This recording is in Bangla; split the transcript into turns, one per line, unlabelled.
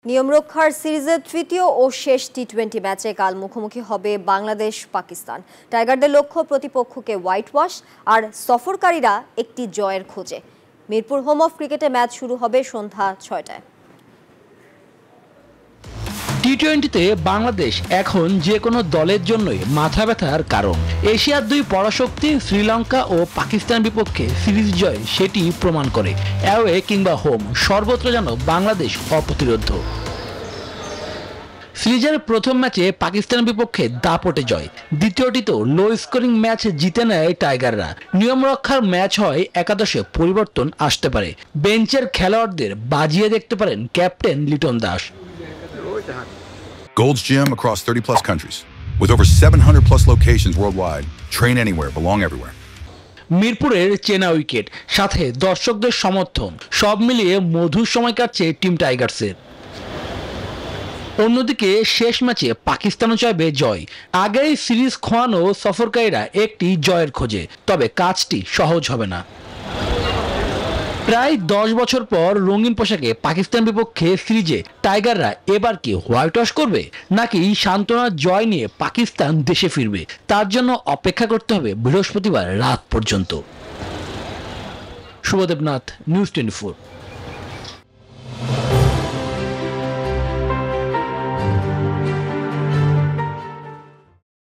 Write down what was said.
নিয়মরক্ষার সিরিজের তৃতীয় ও শেষ টি-20 ম্যাচে কাল মুখোমুখি হবে বাংলাদেশ পাকিস্তান। টাইগারদের লক্ষ্য প্রতিপক্ষকে হোয়াইট ওয়াশ, আর সফরকারীরা একটি জয়ের খোঁজে। মিরপুর হোম অফ ক্রিকেটে ম্যাচ শুরু হবে সন্ধ্যা 6টায়।
টি-20তে বাংলাদেশ এখন যে কোনো দলের জন্যই মাথা ব্যথার কারণ। এশিয়ার দুই পরাশক্তি শ্রীলঙ্কা ও পাকিস্তান বিপক্ষে সিরিজ জয় সেটি প্রমাণ করে। অ্যাওয়ে কিংবা হোম, সর্বত্র যেন বাংলাদেশ অপ্রতিরোধ্য। সিরিজের প্রথম ম্যাচে পাকিস্তান বিপক্ষে দাপটে জয়, দ্বিতীয়টিতেও লো স্কোরিং ম্যাচ জিতে নেয় টাইগাররা। নিয়ম রক্ষার ম্যাচ হয়, একাদশে পরিবর্তন আসতে পারে। বেঞ্চের খেলোয়াড়দের বাজিয়ে দেখতে পারেন captain Liton Das.
Gold's Gym across 30 plus countries with over 700 plus locations worldwide. Train anywhere, belong everywhere.
মিরপুরের চেনা উইকেট, সাথে দর্শকদের সমর্থন, সব মিলিয়ে মধুর সময় কাটছে টিম টাইগার্সের। অন্যদিকে শেষ ম্যাচে পাকিস্তানও চাইবে জয়। আগেই সিরিজ খোয়ানো সফরকারীরা একটি জয়ের খোঁজে, তবে কাজটি সহজ হবে না। প্রায় 10 বছর পর রঙিন পোশাকে পাকিস্তান বিপক্ষে সিরিজে টাইগাররা এবার কি হোয়াইট ওয়াশ করবে, নাকি সান্ত্বনার জয় নিয়ে পাকিস্তান দেশে ফিরবে? তার জন্য অপেক্ষা করতে হবে বৃহস্পতিবার রাত পর্যন্ত। শুভদেব নাথ, নিউজ 24।